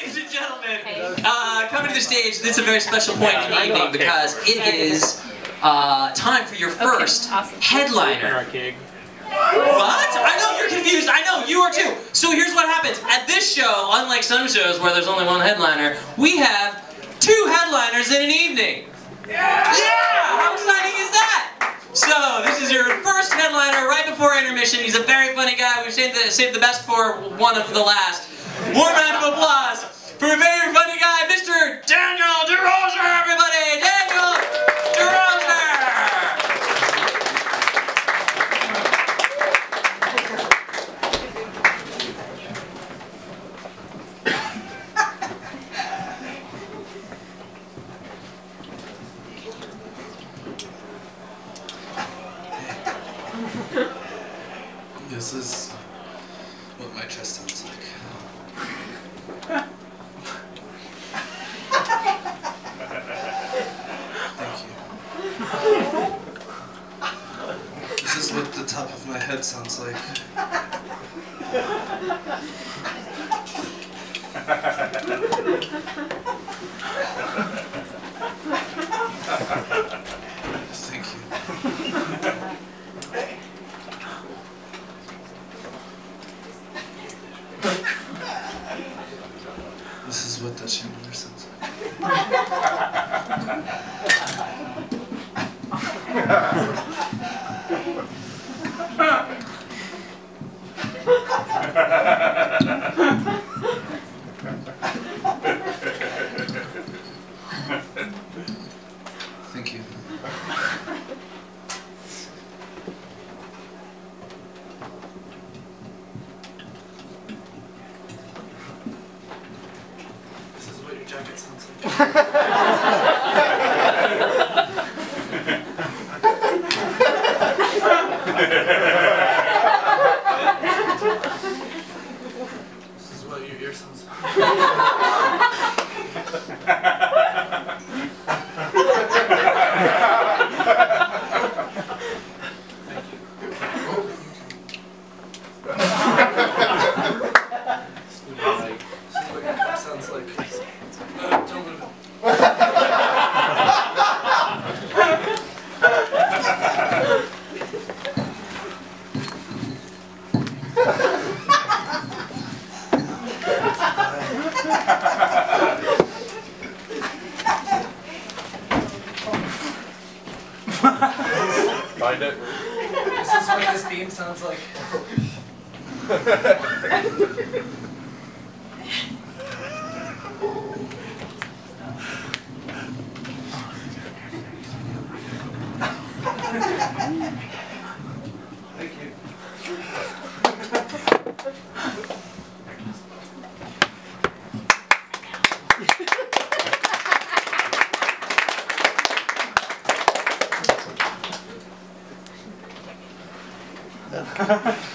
Ladies and gentlemen, coming to the stage, this is a very special point in the evening because it is time for your first headliner. What? I know you're confused. I know you are too. So here's what happens. At this show, unlike some shows where there's only one headliner, we have two headliners in an evening. Yeah! How exciting is that? So this is your first headliner right before intermission. He's a very funny guy. We've saved the best for one of the last. Warm round of applause for a very funny guy, Mr. Daniel DeRozier, everybody! Daniel DeRozier! This is what my chest sounds like. Thank you. This is what the top of my head sounds like. Thank you. This is what the chandelier sounds like. Thank you. This is what your jacket sounds like. This is what your ear sounds like. Sounds like. Don't move it. Find it. This is what this beam sounds like. Thank you. Ha ha ha.